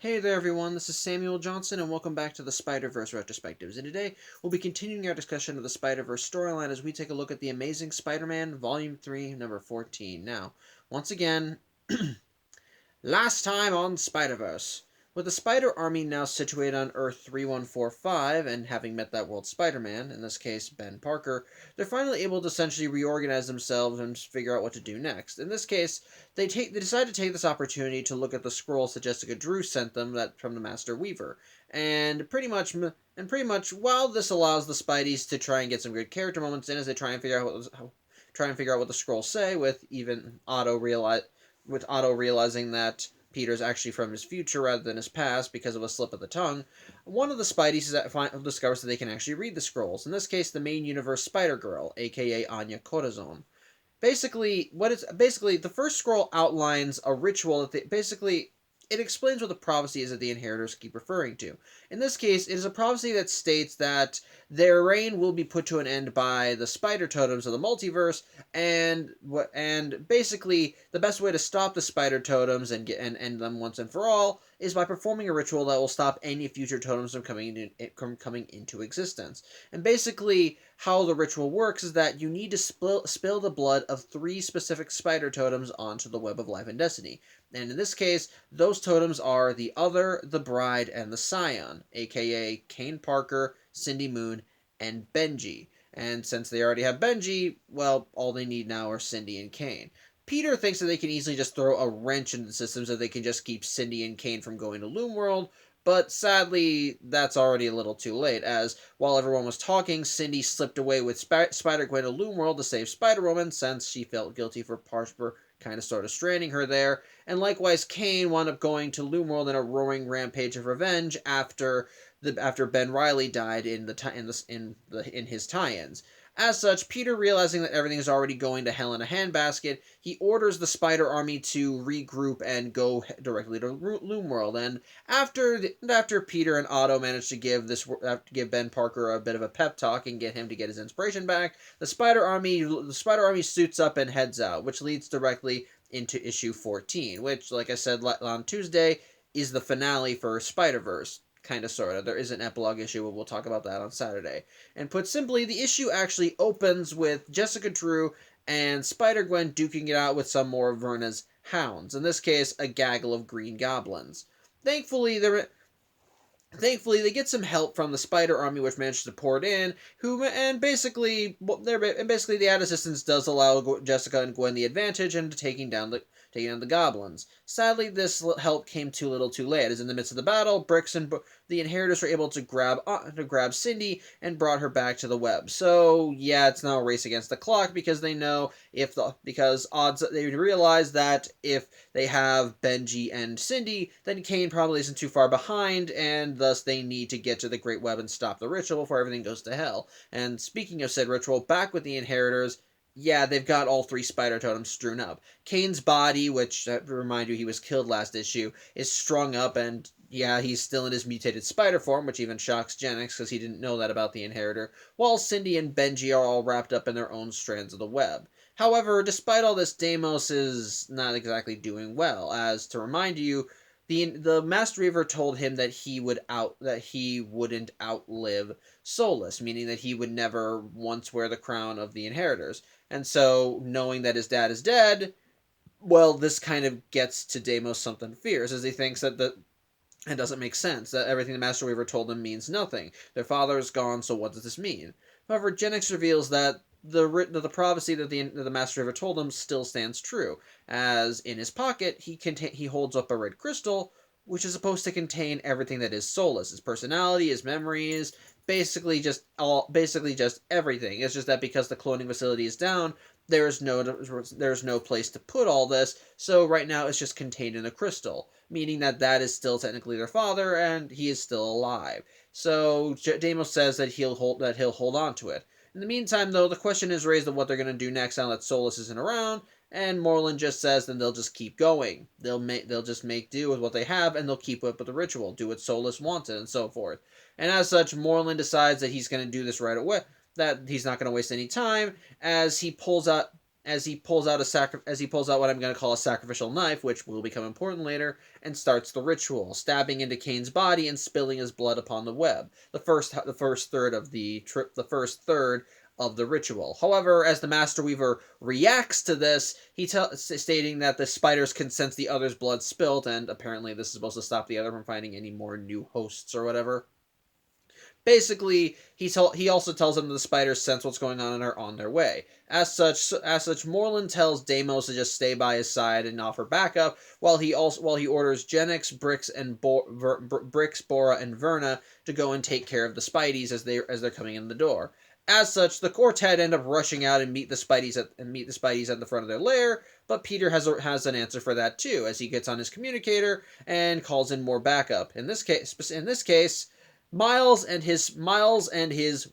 Hey there everyone, this is Samuel Johnson and welcome back to the Spider-Verse Retrospectives. And today we'll be continuing our discussion of the Spider-Verse storyline as we take a look at The Amazing Spider-Man Volume 3, number 14. Now, once again, last time on Spider-Verse. With the Spider Army now situated on Earth 3145 and having met that world Spider-Man, in this case Ben Parker, they're finally able to essentially reorganize themselves and figure out what to do next. In this case, they decide to take this opportunity to look at the scrolls that Jessica Drew sent them that from the Master Weaver. And pretty much while this allows the Spideys to try and get some good character moments in as they try and figure out what the scrolls say, with Otto realizing that Peter's actually from his future rather than his past because of a slip of the tongue, one of the Spideys discovers that they can actually read the scrolls. In this case, the main universe Spider-Girl, aka Anya Corazon. Basically the first scroll outlines a ritual that it explains what the prophecy is that the inheritors keep referring to. In this case, it is a prophecy that states that their reign will be put to an end by the spider totems of the multiverse, and basically the best way to stop the spider totems and end them once and for all is by performing a ritual that will stop any future totems from coming into existence. And basically, how the ritual works is that you need to spill the blood of 3 specific spider totems onto the web of life and destiny. And in this case, those totems are the Other, the Bride, and the Scion, aka Kane Parker, Cindy Moon, and Benji. And since they already have Benji, well, all they need now are Cindy and Kane. Peter thinks that they can easily just throw a wrench into the system so they can just keep Cindy and Kane from going to Loom World, but sadly, that's already a little too late, as while everyone was talking, Cindy slipped away with Spider-Gwen to Loom World to save Spider-Woman, since she felt guilty for Parker kind of sort of stranding her there, and likewise Kane wound up going to Loom World in a roaring rampage of revenge after Ben Reilly died in his tie-ins. As such, Peter, realizing that everything is already going to hell in a handbasket, he orders the Spider Army to regroup and go directly to Loom World. And after Peter and Otto manage to give Ben Parker a bit of a pep talk and get him to get his inspiration back, the Spider Army suits up and heads out, which leads directly into issue 14, which, like I said on Tuesday, is the finale for Spider-Verse. Kind of, sort of. There is an epilogue issue, but we'll talk about that on Saturday. And put simply, the issue actually opens with Jessica Drew and Spider-Gwen duking it out with some more of Verna's hounds. In this case, a gaggle of green goblins. Thankfully, they get some help from the Spider Army, which manages to pour it in. Basically the added assistance does allow Jessica and Gwen the advantage into taking down the goblins. Sadly, this help came too little, too late. As in the midst of the battle, Bricks and the Inheritors were able to grab Cindy and brought her back to the web. So yeah, it's now a race against the clock because they know they realize that if they have Benji and Cindy, then Kane probably isn't too far behind, and thus they need to get to the Great Web and stop the ritual before everything goes to hell. And speaking of said ritual, back with the Inheritors, yeah, they've got all 3 spider totems strewn up. Kane's body, which, to remind you, he was killed last issue, is strung up, and yeah, he's still in his mutated spider form, which even shocks Genix because he didn't know that about the Inheritor, while Cindy and Benji are all wrapped up in their own strands of the web. However, despite all this, Deimos is not exactly doing well, as, to remind you, the Master Reaver told him that he wouldn't outlive Solus, meaning that he would never once wear the crown of the Inheritors. And so, knowing that his dad is dead, well, this kind of gets to Deimos something fierce, as he thinks that it doesn't make sense, that everything the Master Weaver told them means nothing. Their father is gone, so what does this mean? However, Genix reveals that the prophecy that the Master Weaver told him still stands true, as in his pocket he holds up a red crystal, which is supposed to contain everything that is Solus, his personality, his memories, basically just everything. It's just that because the cloning facility is down, there's no place to put all this, so right now it's just contained in a crystal, meaning that is still technically their father, and he is still alive. So Deimos says that he'll hold on to it. In the meantime, though, the question is raised of what they're going to do next now that Solus isn't around, and Moreland just says then they'll just keep going. They'll just make do with what they have, and they'll keep up with the ritual, do what Solus wanted, and so forth. And as such, Moreland decides that he's going to do this right away, that he's not going to waste any time, as he pulls out as he pulls out what I'm going to call a sacrificial knife, which will become important later, and starts the ritual, stabbing into Kane's body and spilling his blood upon the web. The first third of the ritual. However, as the Master Weaver reacts to this, stating that the spiders can sense the other's blood spilt, and apparently this is supposed to stop the other from finding any more new hosts or whatever. Basically, he also tells them that the spiders sense what's going on and are on their way. As such, Morlun tells Deimos to just stay by his side and offer backup, while he orders Genix, Brix, Bora, and Verna to go and take care of the Spideys as they're coming in the door. As such, the quartet end up rushing out and meet the Spideys at the front of their lair. But Peter has an answer for that too, as he gets on his communicator and calls in more backup. In this case, Miles and his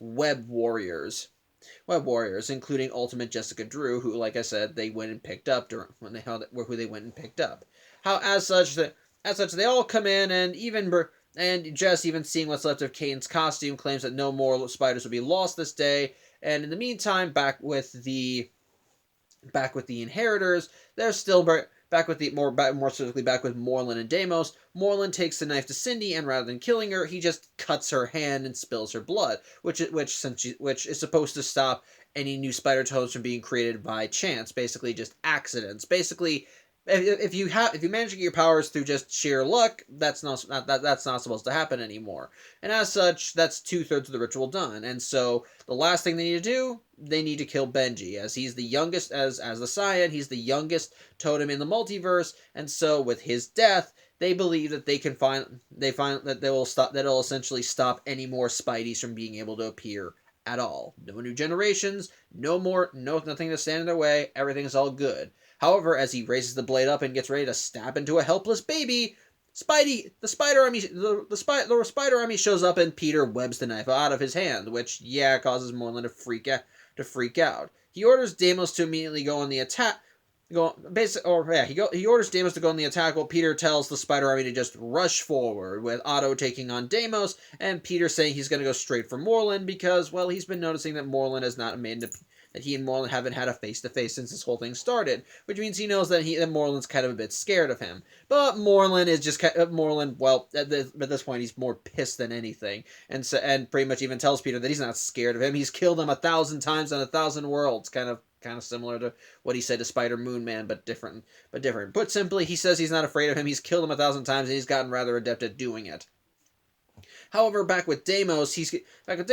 web warriors, including Ultimate Jessica Drew, who, like I said, they went and picked up As such, they all come in, and Jess, even seeing what's left of Kane's costume, claims that no more spiders will be lost this day. And in the meantime, back with the inheritors, they're still more specifically back with Morlun and Deimos. Morlun takes the knife to Cindy, and rather than killing her, he just cuts her hand and spills her blood, which is supposed to stop any new spider totems from being created by chance, basically just accidents. Basically, if you manage to get your powers through just sheer luck, that's not supposed to happen anymore. And as such, that's 2/3 of the ritual done. And so the last thing they need to do, they need to kill Benji, as he's the youngest, as the Saiyan, he's the youngest totem in the multiverse. And so with his death, they believe that that'll essentially stop any more Spideys from being able to appear at all. No new generations, nothing to stand in their way. Everything's all good. However, as he raises the blade up and gets ready to stab into a helpless baby, the spider army shows up, and Peter webs the knife out of his hand, which causes Morlun to freak out. He orders Deimos to immediately go on the attack. He orders Deimos to go on the attack, while Peter tells the spider army to just rush forward, with Otto taking on Deimos, and Peter saying he's going to go straight for Morlun because, well, he's been noticing that that he and Morlun haven't had a face-to-face since this whole thing started, which means he knows that Morlun's kind of a bit scared of him. But Morlun is just well, at this point, he's more pissed than anything, and pretty much even tells Peter that he's not scared of him. He's killed him 1,000 times on 1,000 worlds, kind of similar to what he said to Spider-Moon Man, but different. Put simply, he says he's not afraid of him. He's killed him 1,000 times, and he's gotten rather adept at doing it. However, back with Deimos, he's kind of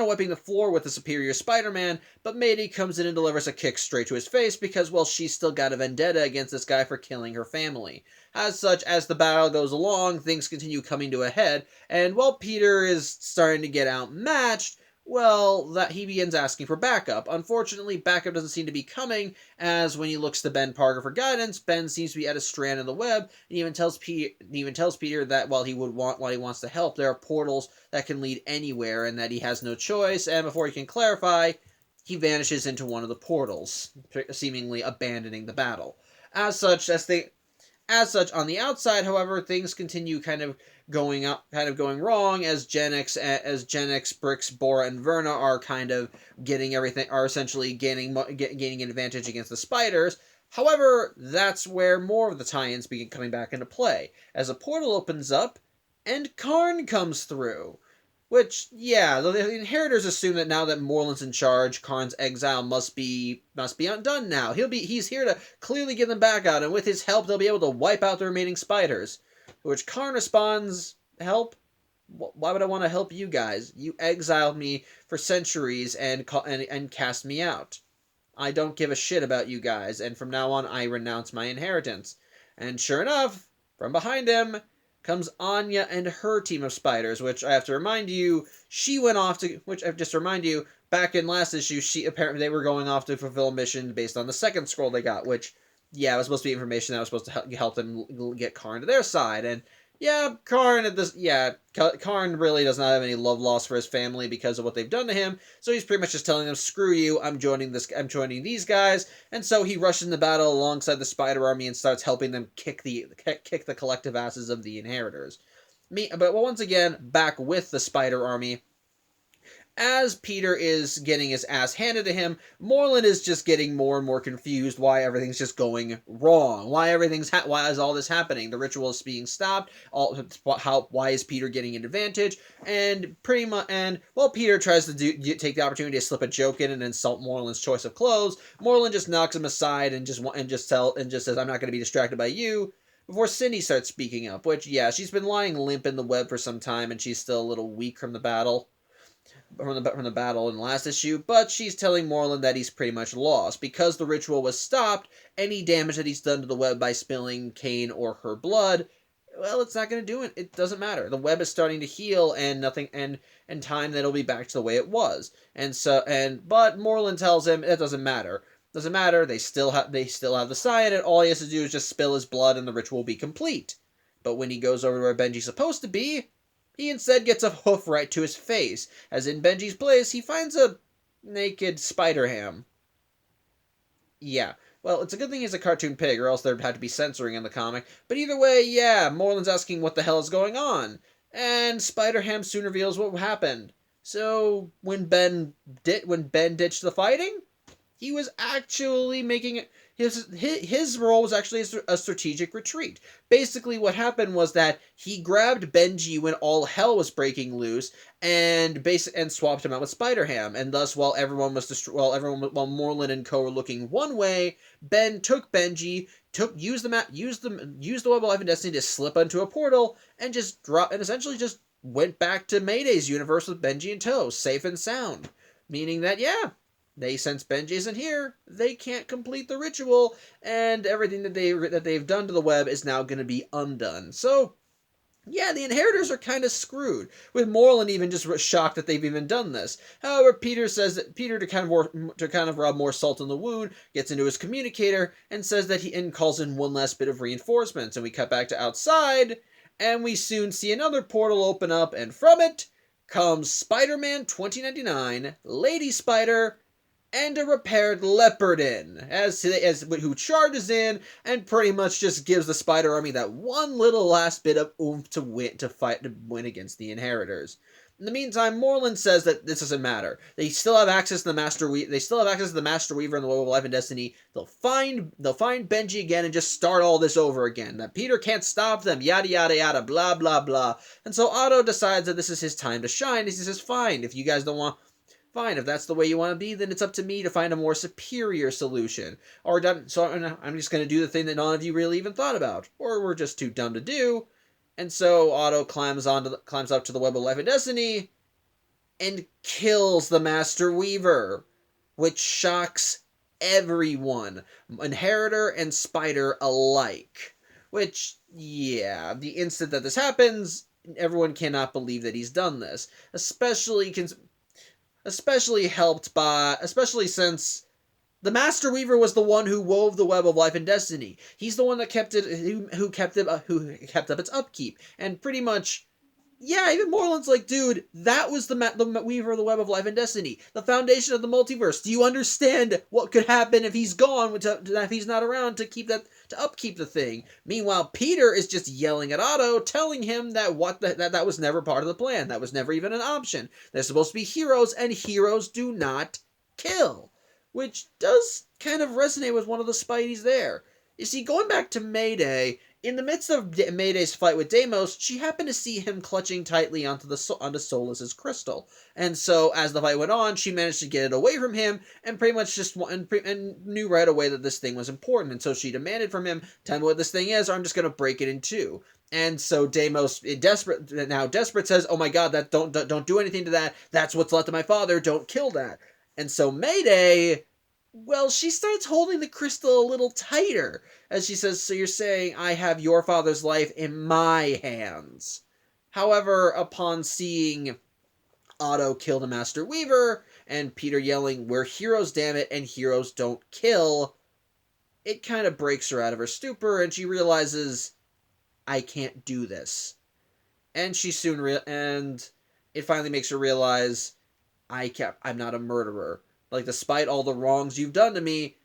wiping the floor with the superior Spider-Man, but Mayday comes in and delivers a kick straight to his face because, well, she's still got a vendetta against this guy for killing her family. As such, as the battle goes along, things continue coming to a head, and while Peter is starting to get outmatched, well, that he begins asking for backup. Unfortunately, backup doesn't seem to be coming, as when he looks to Ben Parker for guidance, Ben seems to be at a strand of the web, and even tells Peter that while he wants to help, there are portals that can lead anywhere, and that he has no choice. And before he can clarify, he vanishes into one of the portals, seemingly abandoning the battle. As such, on the outside, however, things continue kind of going wrong, as Genix, Brix, Bora, and Verna are essentially gaining an advantage against the spiders. However, that's where more of the tie-ins begin coming back into play, as a portal opens up, and Karn comes through. Which, the inheritors assume that now that Morlun's in charge, Karn's exile must be undone now. He's here to clearly get them back out, and with his help, they'll be able to wipe out the remaining spiders. To which Karn responds, "Help? Why would I want to help you guys? You exiled me for centuries and cast me out. I don't give a shit about you guys, and from now on, I renounce my inheritance." And sure enough, from behind him comes Anya and her team of spiders, which I have to remind you, back in last issue, they were going off to fulfill a mission based on the second scroll they got, which, it was supposed to be information that was supposed to help them get Karn to their side, and Karn really does not have any love lost for his family because of what they've done to him, so he's pretty much just telling them, screw you, I'm joining these guys, and so he rushes into battle alongside the spider army and starts helping them kick the collective asses of the inheritors. But once again, back with the spider army, As Peter is getting his ass handed to him, Moreland is just getting more and more confused why everything's just going wrong. Why is all this happening? The ritual is being stopped. Why is Peter getting an advantage? And Peter tries to take the opportunity to slip a joke in and insult Moreland's choice of clothes, Moreland just knocks him aside and just says, "I'm not going to be distracted by you." Before Cindy starts speaking up, which, yeah, she's been lying limp in the web for some time and she's still a little weak from the battle in the last issue, but she's telling Moreland that he's pretty much lost. Because the ritual was stopped, any damage that he's done to the web by spilling Kane or her blood, well, it's not going to do it. It doesn't matter. The web is starting to heal, and nothing, and in time, that'll be back to the way it was. But Moreland tells him it doesn't matter. Doesn't matter. They still have the cyan, and all he has to do is just spill his blood, and the ritual will be complete. But when he goes over to where Benji's supposed to be, he instead gets a hoof right to his face, as in Benji's place, he finds a naked Spider-Ham. Yeah, well, it's a good thing he's a cartoon pig, or else there'd have to be censoring in the comic. But either way, yeah, Moreland's asking what the hell is going on, and Spider-Ham soon reveals what happened. So, when Ben ditched the fighting, he was actually making it. His role was actually a strategic retreat. Basically, what happened was that he grabbed Benji when all hell was breaking loose, and swapped him out with Spider-Ham. And thus, while Moreland and Co were looking one way, Ben took Benji, used the Web of Life and Destiny to slip onto a portal, and essentially just went back to Mayday's universe with Benji in tow, safe and sound. Meaning that, yeah, since Benji isn't here, they can't complete the ritual, and everything that they've done to the web is now going to be undone. So, yeah, the inheritors are kind of screwed, with Moreland even just shocked that they've even done this. However, Peter to kind of rub more salt in the wound, gets into his communicator and says and calls in one last bit of reinforcements. And we cut back to outside, and we soon see another portal open up, and from it comes Spider-Man 2099, Lady Spider, and a repaired Leopardin, who charges in and pretty much just gives the Spider Army that one little last bit of oomph to win against the Inheritors. In the meantime, Moreland says that this doesn't matter. They still have access to the Master Weaver. They still have access to the Master Weaver in the Web of Life and Destiny. They'll find Benji again and just start all this over again. That Peter can't stop them. Yada yada yada. Blah blah blah. And so Otto decides that this is his time to shine. He says, "Fine, if you guys don't want." Fine, if that's the way you want to be, then it's up to me to find a more superior solution. So I'm just going to do the thing that none of you really even thought about. Or we're just too dumb to do. And so Otto climbs up to the Web of Life and Destiny and kills the Master Weaver, which shocks everyone, Inheritor and Spider alike. Which, yeah, the instant that this happens, everyone cannot believe that he's done this. Especially since the Master Weaver was the one who wove the Web of Life and Destiny. He's the one that kept it, who kept up its upkeep. And pretty much, yeah, even Moreland's like, dude, that was the Weaver of the Web of Life and Destiny, the foundation of the multiverse. Do you understand what could happen if he's gone, if he's not around to upkeep the thing? Meanwhile, Peter is just yelling at Otto, telling him that that was never part of the plan. That was never even an option. They're supposed to be heroes, and heroes do not kill. Which does kind of resonate with one of the Spideys there. You see, going back to Mayday, in the midst of Mayday's fight with Deimos, she happened to see him clutching tightly onto Solus's crystal. And so, as the fight went on, she managed to get it away from him, and pretty much and knew right away that this thing was important. And so she demanded from him, "Tell me what this thing is, or I'm just going to break it in two." And so Deimos, desperate, says, "Oh my god, don't do anything to that. That's what's left of my father. Don't kill that." And so Mayday, well, she starts holding the crystal a little tighter, as she says, "So you're saying I have your father's life in my hands." However, upon seeing Otto kill the Master Weaver, and Peter yelling, "We're heroes, damn it, and heroes don't kill," it kind of breaks her out of her stupor, and she realizes, I can't do this. And and it finally makes her realize, I'm not a murderer. Like, despite all the wrongs you've done to me,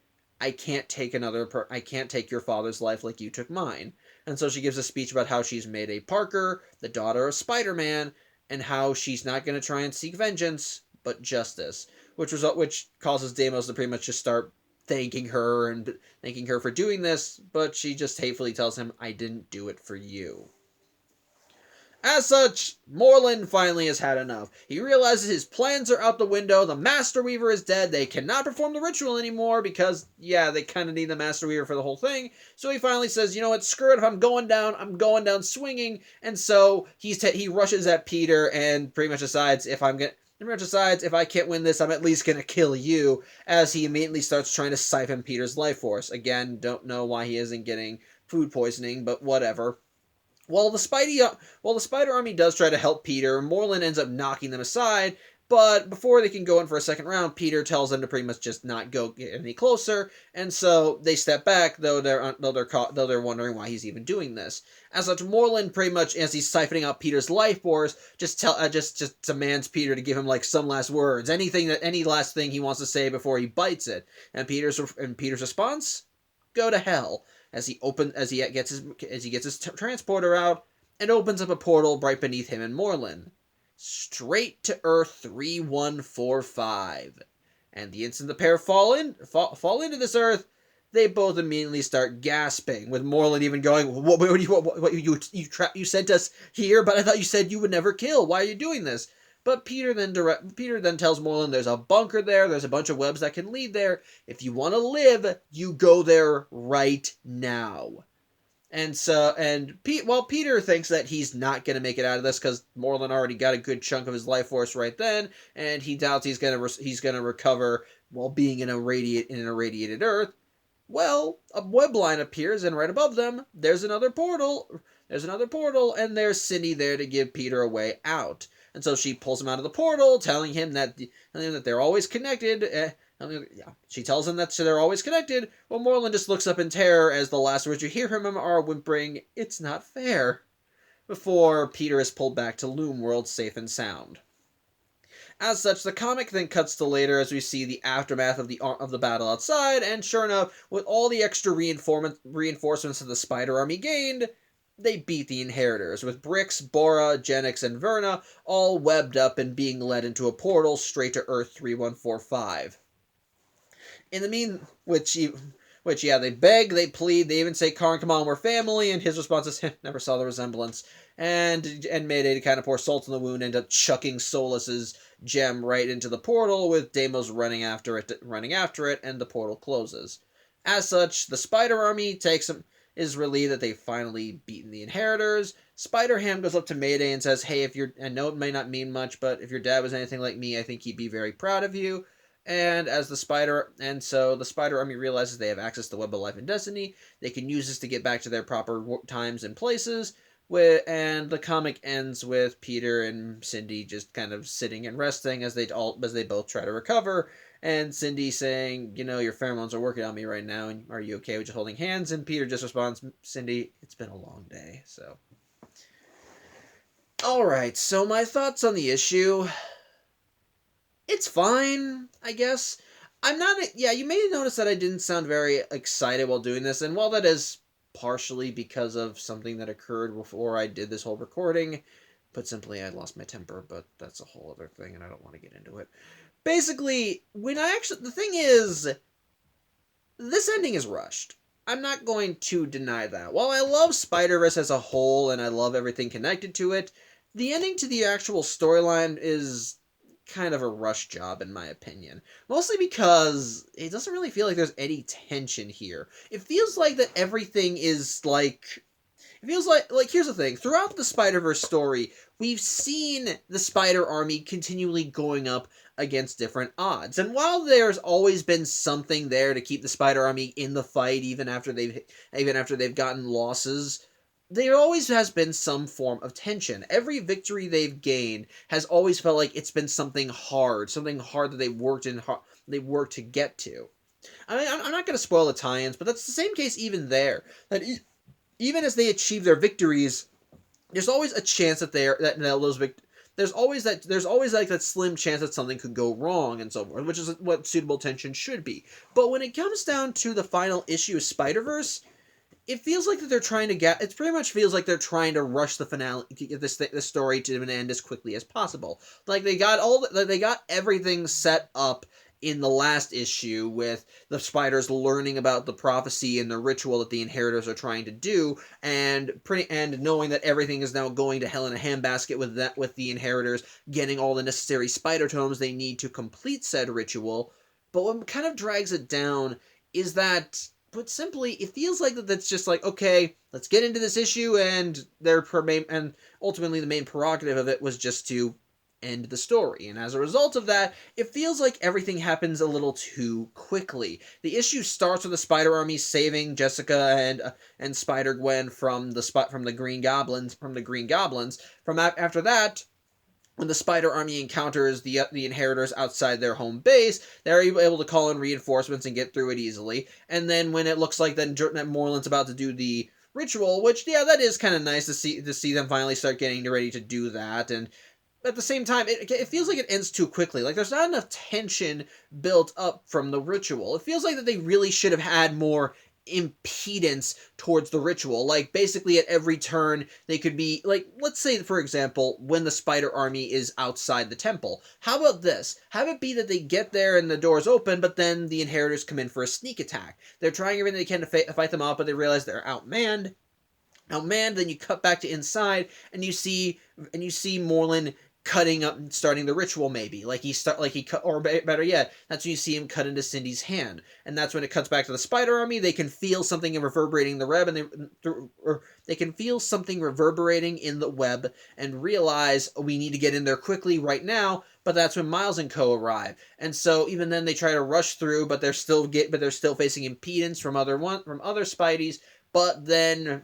I can't take your father's life like you took mine. And so she gives a speech about how she's Mayday Parker, the daughter of Spider-Man, and how she's not going to try and seek vengeance, but justice, which causes Deimos to pretty much just start thanking her for doing this, but she just hatefully tells him, "I didn't do it for you." As such, Morlun finally has had enough. He realizes his plans are out the window, the Master Weaver is dead, they cannot perform the ritual anymore because, yeah, they kind of need the Master Weaver for the whole thing. So he finally says, you know what, screw it, if I'm going down swinging. And so he rushes at Peter and pretty much decides, if I can't win this, I'm at least going to kill you, as he immediately starts trying to siphon Peter's life force. Again, don't know why he isn't getting food poisoning, but whatever. While the Spider Army does try to help Peter, Morlun ends up knocking them aside. But before they can go in for a second round, Peter tells them to pretty much just not go get any closer, and so they step back. Though they're wondering why he's even doing this. As such, Morlun pretty much, as he's siphoning out Peter's life force, just demands Peter to give him like some last words, any last thing he wants to say before he bites it. And Peter's response, "Go to hell." As he gets his transporter out and opens up a portal right beneath him and Morlun, straight to Earth 3145. And the instant the pair fall into this Earth, they both immediately start gasping, with Morlun even going, "You sent us here, but I thought you said you would never kill. Why are you doing this?" But Peter then tells Morlun there's a bunker there, there's a bunch of webs that can lead there. If you want to live, you go there right now. While Peter thinks that he's not going to make it out of this because Morlun already got a good chunk of his life force right then, and he doubts he's going to recover while being in an irradiated Earth. Well, a web line appears, and right above them, there's another portal, and there's Cindy there to give Peter a way out. And so she pulls him out of the portal, telling him that they're always connected. She tells him that they're always connected. Well, Morlun just looks up in terror as the last words you hear from him are whimpering, "It's not fair," before Peter is pulled back to Loom World safe and sound. As such, the comic then cuts to later as we see the aftermath of the battle outside, and sure enough, with all the extra reinforcements that the Spider Army gained, they beat the Inheritors, with Brix, Bora, Genix, and Verna all webbed up and being led into a portal straight to Earth 3145. In the they beg, they plead, they even say, "Karn, come on, we're family," and his response is, "Never saw the resemblance." And Mayday, to kind of pour salt in the wound, end up chucking Solus's gem right into the portal, with Deimos running after it, and the portal closes. As such, the Spider Army is relieved that they've finally beaten the Inheritors. Spider-Ham goes up to Mayday and says, "Hey, I know it may not mean much, but if your dad was anything like me, I think he'd be very proud of you." So the Spider Army realizes they have access to Web of Life and Destiny. They can use this to get back to their proper times and places. And the comic ends with Peter and Cindy just kind of sitting and resting as they both try to recover. And Cindy saying, "Your pheromones are working on me right now, and are you okay with just holding hands?" And Peter just responds, "Cindy, it's been a long day." So, alright, so my thoughts on the issue. It's fine, I guess. You may notice that I didn't sound very excited while doing this, and while that is partially because of something that occurred before I did this whole recording, put simply, I lost my temper, but that's a whole other thing, and I don't want to get into it. Basically, the thing is, this ending is rushed. I'm not going to deny that. While I love Spider-Verse as a whole, and I love everything connected to it, the ending to the actual storyline is kind of a rush job, in my opinion. Mostly because it doesn't really feel like there's any tension here. It feels like that everything is like... It feels like here's the thing. Throughout the Spider-Verse story, we've seen the Spider Army continually going up against different odds. And while there's always been something there to keep the Spider Army in the fight, even after they've gotten losses, there always has been some form of tension. Every victory they've gained has always felt like it's been something hard that they worked to get to. I mean, I'm not going to spoil the tie-ins, but that's the same case even there. That even as they achieve their victories, there's always a chance that there's always that slim chance that something could go wrong and so forth, which is what suitable tension should be. But when it comes down to the final issue of Spider-Verse, it feels like that they're trying to get. It pretty much feels like they're trying to rush the finale, get this story to an end as quickly as possible. Like they got everything set up in the last issue with the spiders learning about the prophecy and the ritual that the inheritors are trying to do, and knowing that everything is now going to hell in a handbasket with the inheritors getting all the necessary spider tomes they need to complete said ritual. But what kind of drags it down is that, put simply, it feels like that's just like, okay, let's get into this issue, and and ultimately the main prerogative of it was just to end the story. And as a result of that, it feels like everything happens a little too quickly. The issue starts with the Spider Army saving Jessica and Spider Gwen from the Green Goblins. After that, when the Spider Army encounters the Inheritors outside their home base, they're able to call in reinforcements and get through it easily. And then when it looks like that Moreland's about to do the ritual, which, yeah, that is kind of nice to see them finally start getting ready to do that. And at the same time, it feels like it ends too quickly. Like, there's not enough tension built up from the ritual. It feels like that they really should have had more impedance towards the ritual. Like, basically at every turn, they could be, like, let's say, for example, when the Spider Army is outside the temple. How about this? Have it be that they get there and the doors open, but then the Inheritors come in for a sneak attack. They're trying everything they can to fight them off, but they realize they're outmanned. Then you cut back to inside, and you see Moreland cutting up and starting the ritual. Maybe or better yet, that's when you see him cut into Cindy's hand, and that's when it cuts back to the Spider Army. They can feel something reverberating the web, and they can feel something reverberating in the web and realize, oh, we need to get in there quickly right now. But that's when Miles and Co. arrive, and so even then they try to rush through, but they're still facing impedance from other Spideys. But then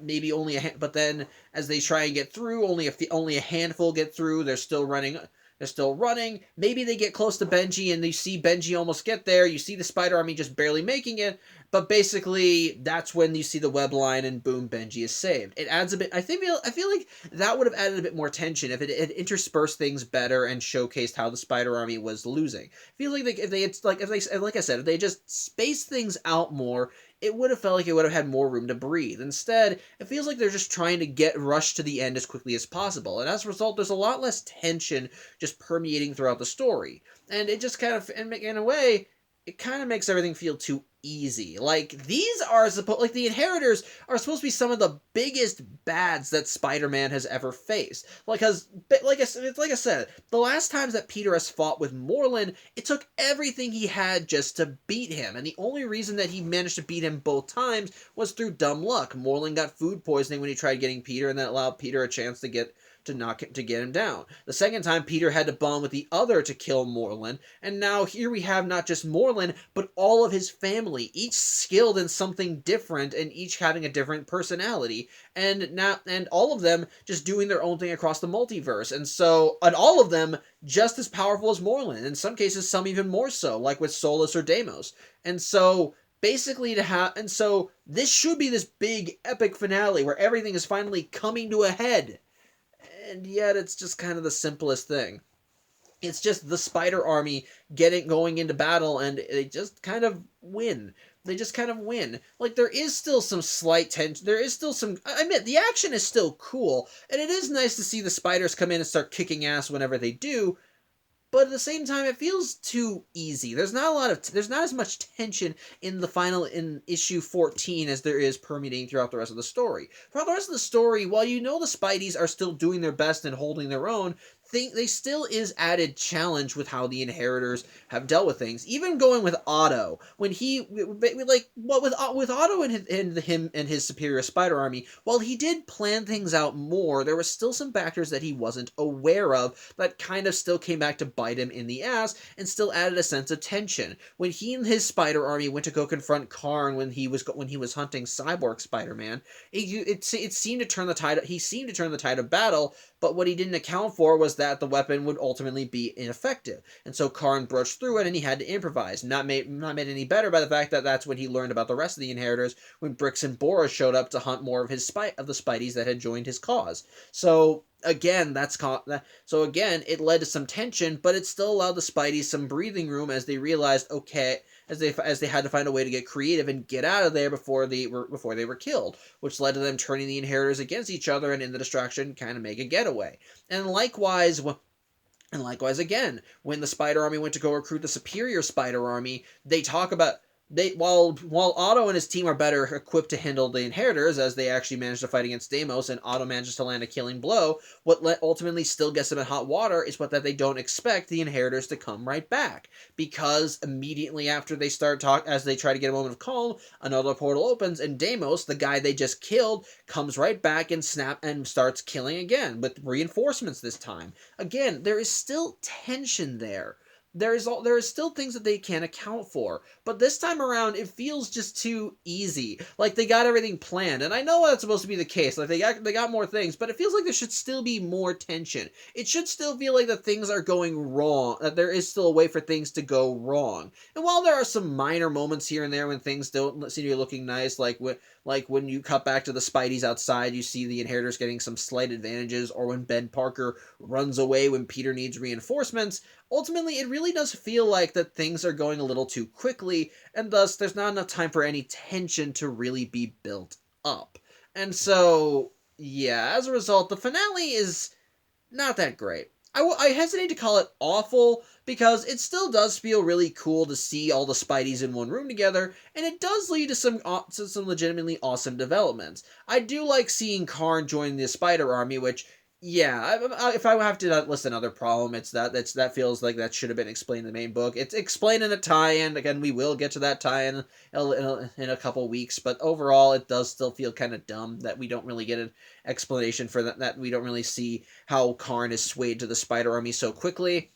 as they try and get through, only a handful get through. They're still running. Maybe they get close to Benji, and they see Benji almost get there. You see the Spider Army just barely making it. But basically, that's when you see the web line, and boom, Benji is saved. It adds a bit. I feel like that would have added a bit more tension if it had interspersed things better and showcased how the Spider Army was losing. I feel like if they just spaced things out more, it would have felt like it would have had more room to breathe. Instead, it feels like they're just trying to get rushed to the end as quickly as possible, and as a result, there's a lot less tension just permeating throughout the story. And it just kind of, in a way, it kind of makes everything feel too easy. Like, the Inheritors are supposed to be some of the biggest bads that Spider-Man has ever faced. Like I said, the last times that Peter has fought with Moreland, it took everything he had just to beat him, and the only reason that he managed to beat him both times was through dumb luck. Moreland got food poisoning when he tried getting Peter, and that allowed Peter a chance to get him down. The second time, Peter had to bond with the other to kill Moreland, and now here we have not just Moreland, but all of his family, each skilled in something different, and each having a different personality, and all of them just doing their own thing across the multiverse, and all of them just as powerful as Moreland, in some cases, some even more so, like with Solus or Deimos. And so, basically this should be this big epic finale where everything is finally coming to a head. And yet it's just kind of the simplest thing. It's just the Spider Army going into battle, and they just kind of win. Like, there is still some slight tension. There is still some... I admit, the action is still cool, and it is nice to see the spiders come in and start kicking ass whenever they do, but at the same time, it feels too easy. There's not as much tension in issue 14 as there is permeating throughout the rest of the story. Throughout the rest of the story, while you know the Spideys are still doing their best and holding their own, they still is added challenge with how the Inheritors have dealt with things. Even going with Otto, when with Otto and his superior Spider Army, while he did plan things out more, there were still some factors that he wasn't aware of that kind of still came back to bite him in the ass and still added a sense of tension. When he and his Spider Army went to go confront Karn when he was hunting Cyborg Spider-Man, it seemed to turn the tide. He seemed to turn the tide of battle, but what he didn't account for was that the weapon would ultimately be ineffective. And so Karn broached through it, and he had to improvise. Not made any better by the fact that that's when he learned about the rest of the Inheritors, when Brix and Bora showed up to hunt more of the Spideys that had joined his cause. So again, it led to some tension, but it still allowed the Spideys some breathing room as they realized, okay, as they had to find a way to get creative and get out of there before they were killed, which led to them turning the inheritors against each other and in the distraction kind of make a getaway. And likewise again, when the Spider Army went to go recruit the superior Spider Army, they talk about while Otto and his team are better equipped to handle the inheritors, as they actually managed to fight against Deimos and Otto manages to land a killing blow, what ultimately still gets them in hot water is that they don't expect the inheritors to come right back, because immediately after they as they try to get a moment of calm, another portal opens and Deimos, the guy they just killed, comes right back and starts killing again with reinforcements this time. Again, there is still tension there. There is still things that they can't account for, but this time around it feels just too easy. Like they got everything planned, and I know that's supposed to be the case. Like they got more things, but it feels like there should still be more tension. It should still feel like that things are going wrong, that there is still a way for things to go wrong. And while there are some minor moments here and there when things don't seem to be looking nice, like when you cut back to the Spideys outside, you see the inheritors getting some slight advantages, or when Ben Parker runs away when Peter needs reinforcements. Ultimately, it really does feel like that things are going a little too quickly, and thus there's not enough time for any tension to really be built up. And so, yeah, as a result, the finale is not that great. I hesitate to call it awful, because it still does feel really cool to see all the Spideys in one room together, and it does lead to some legitimately awesome developments. I do like seeing Karn join the Spider Army, which, yeah, if I have to list another problem, it's that feels like that should have been explained in the main book. It's explained in a tie-in. Again, we will get to that tie-in in a couple weeks, but overall, it does still feel kind of dumb that we don't really get an explanation for that we don't really see how Karn is swayed to the Spider Army so quickly.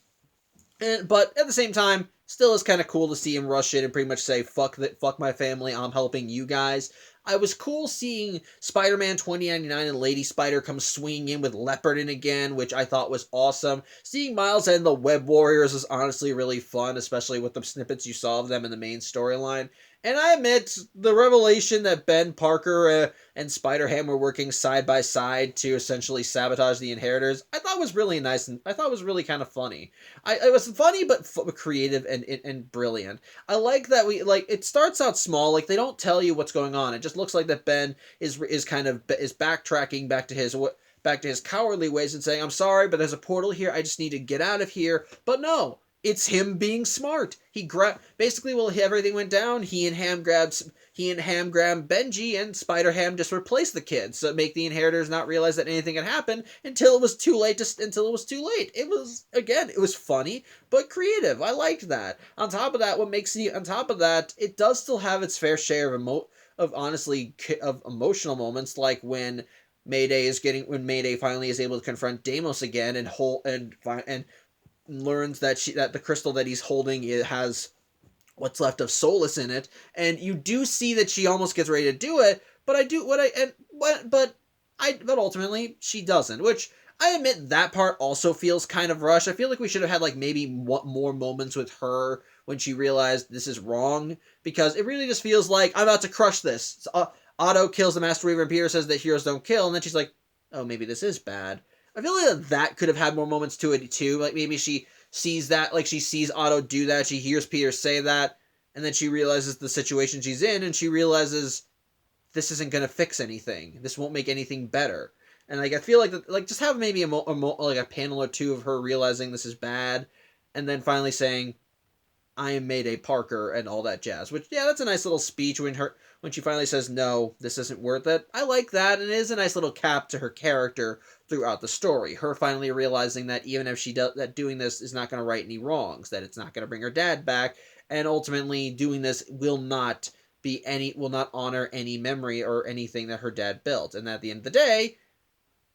But at the same time, still is kind of cool to see him rush in and pretty much say, fuck my family, I'm helping you guys. I was cool seeing Spider-Man 2099 and Lady Spider come swinging in with Leopard in again, which I thought was awesome. Seeing Miles and the Web Warriors was honestly really fun, especially with the snippets you saw of them in the main storyline. And I admit, the revelation that Ben Parker and Spider-Ham were working side by side to essentially sabotage the Inheritors, I thought was really nice, and I thought was really kind of funny. It was funny, but creative and brilliant. I like that it starts out small, like they don't tell you what's going on. It just looks like that Ben is backtracking back to his cowardly ways and saying, I'm sorry, but there's a portal here, I just need to get out of here. But no, it's him being smart. Basically, while everything went down, he and Ham grabbed Benji, and Spider-Ham just replaced the kids, so make the Inheritors not realize that anything had happened until it was too late. It was funny but creative. I liked that. On top of that, it does still have its fair share of emotional moments, like when Mayday finally is able to confront Deimos again and learns that the crystal that he's holding has what's left of Solus in it, and you do see that she almost gets ready to do it, but ultimately she doesn't, which I admit that part also feels kind of rushed. I feel like we should have had maybe more moments with her when she realized this is wrong, because it really just feels like, I'm about to crush this. Otto kills the Master Weaver and Peter says that heroes don't kill, and then she's like, oh, maybe this is bad. I feel like that could have had more moments to it too. Like maybe she sees that, she sees Otto do that, she hears Peter say that, and then she realizes the situation she's in, and she realizes this isn't going to fix anything. This won't make anything better. And I feel like just have maybe a panel or two of her realizing this is bad, and then finally saying, I am Mayday Parker and all that jazz. Which, yeah, that's a nice little speech when she finally says, no, this isn't worth it. I like that, and it is a nice little cap to her character throughout the story. Her finally realizing that even if she does that, doing this is not going to right any wrongs, that it's not going to bring her dad back, and ultimately doing this will not honor any memory or anything that her dad built, and at the end of the day,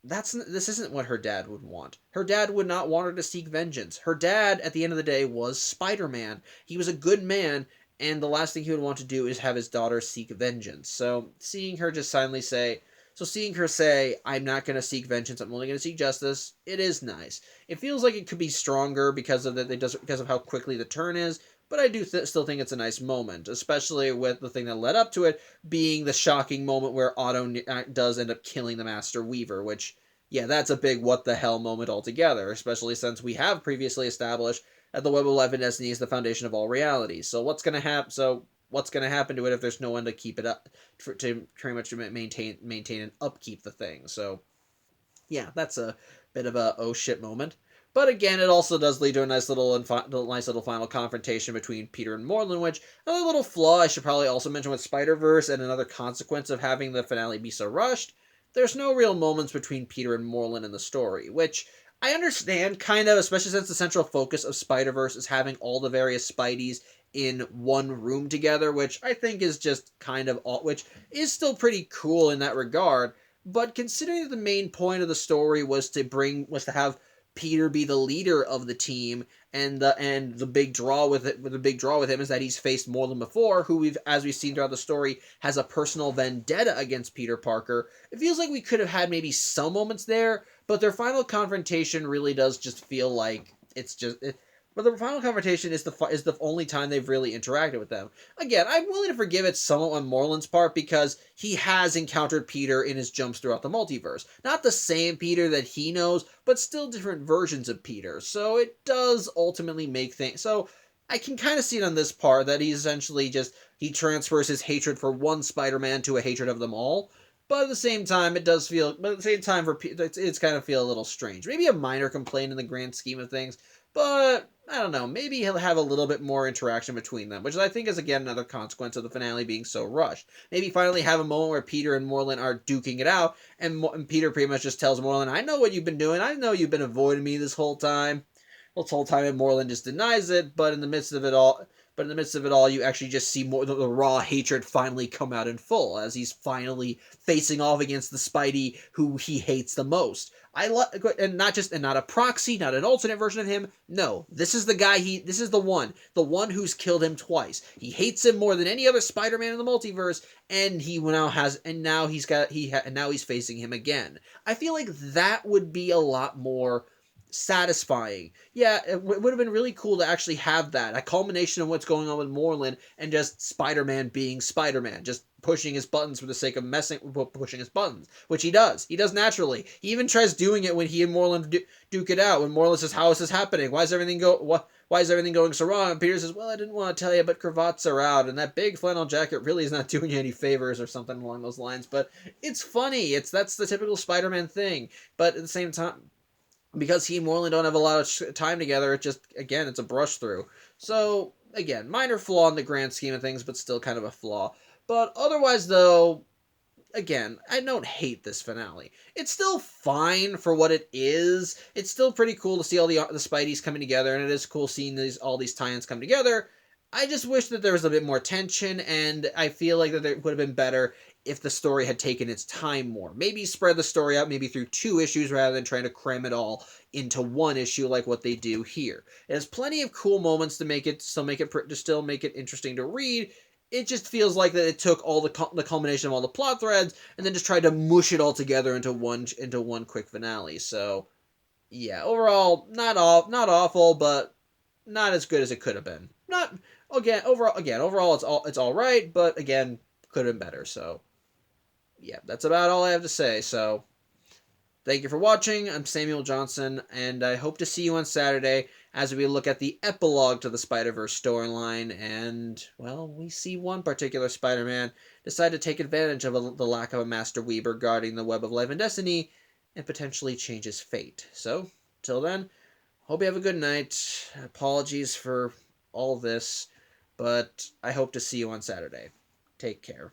this isn't what her dad would want. Her dad would not want her to seek vengeance. Her dad, at the end of the day, was Spider-Man. He was a good man, and the last thing he would want to do is have his daughter seek vengeance. So seeing her say, I'm not going to seek vengeance, I'm only going to seek justice, it is nice. It feels like it could be stronger because of how quickly the turn is, but I do still think it's a nice moment, especially with the thing that led up to it being the shocking moment where Otto does end up killing the Master Weaver, which, yeah, that's a big what the hell moment altogether, especially since we have previously established that the Web of Life and Destiny is the foundation of all reality. So what's gonna happen? So what's gonna happen to it if there's no one to keep it up, to pretty much maintain and upkeep the thing? So yeah, that's a bit of a oh shit moment. But again, it also does lead to a nice little final confrontation between Peter and Moreland, which another little flaw I should probably also mention with Spider-Verse, and another consequence of having the finale be so rushed. There's no real moments between Peter and Moreland in the story, which I understand kind of, especially since the central focus of Spider-Verse is having all the various Spideys in one room together, which I think is just kind of which is still pretty cool in that regard. But considering that the main point of the story was to have Peter be the leader of the team, and the big draw with him is that he's faced more than before, who as we've seen throughout the story, has a personal vendetta against Peter Parker. It feels like we could have had maybe some moments there, but their final confrontation really does just feel like it's just. But the final confrontation is the only time they've really interacted with them. Again, I'm willing to forgive it somewhat on Moreland's part because he has encountered Peter in his jumps throughout the multiverse. Not the same Peter that he knows, but still different versions of Peter. So it does ultimately make things. So I can kind of see it on this part that he essentially he transfers his hatred for one Spider-Man to a hatred of them all. But at the same time, it's kind of feel a little strange. Maybe a minor complaint in the grand scheme of things, but I don't know, maybe he'll have a little bit more interaction between them, which I think is again another consequence of the finale being so rushed. Maybe finally have a moment where Peter and Moreland are duking it out, and Peter pretty much just tells Moreland, I know what you've been doing, I know you've been avoiding me this whole time. Well, this whole time, and Moreland just denies it, but in the midst of it all, you actually just see more the raw hatred finally come out in full as he's finally facing off against the Spidey who he hates the most. And not a proxy, not an alternate version of him. No, this is the guy. This is the one who's killed him twice. He hates him more than any other Spider-Man in the multiverse, and now he's facing him again. I feel like that would be a lot more satisfying. Yeah, it would have been really cool to actually have that, a culmination of what's going on with Moreland and just Spider-Man being Spider-Man, just pushing his buttons for the sake of pushing his buttons, which he does naturally. He even tries doing it when he and Moreland duke it out, when Moreland says, how is this happening, why is everything going so wrong? And Peter says, well, I didn't want to tell you, but cravats are out, and that big flannel jacket really is not doing you any favors, or something along those lines. But it's funny, that's the typical Spider-Man thing, but at the same time, because he and Moreland don't have a lot of time together, it's a brush through. So, again, minor flaw in the grand scheme of things, but still kind of a flaw. But otherwise, though, again, I don't hate this finale. It's still fine for what it is. It's still pretty cool to see all the Spideys coming together, and it is cool seeing all these tie-ins come together. I just wish that there was a bit more tension, and I feel like that it would have been better if the story had taken its time more. Maybe spread the story out maybe through 2 issues rather than trying to cram it all into 1 issue like what they do here. It has plenty of cool moments to still make it interesting to read. It just feels like that it took all the culmination of all the plot threads and then just tried to mush it all together into one quick finale. So, yeah, overall not awful, but not as good as it could have been. Not overall it's all right, but again, could have been better. So, yeah, that's about all I have to say. So, thank you for watching. I'm Samuel Johnson, and I hope to see you on Saturday as we look at the epilogue to the Spider-Verse storyline, and, well, we see one particular Spider-Man decide to take advantage of the lack of a Master Weaver guarding the Web of Life and Destiny, and potentially change his fate. So, till then, hope you have a good night. Apologies for all this, but I hope to see you on Saturday. Take care.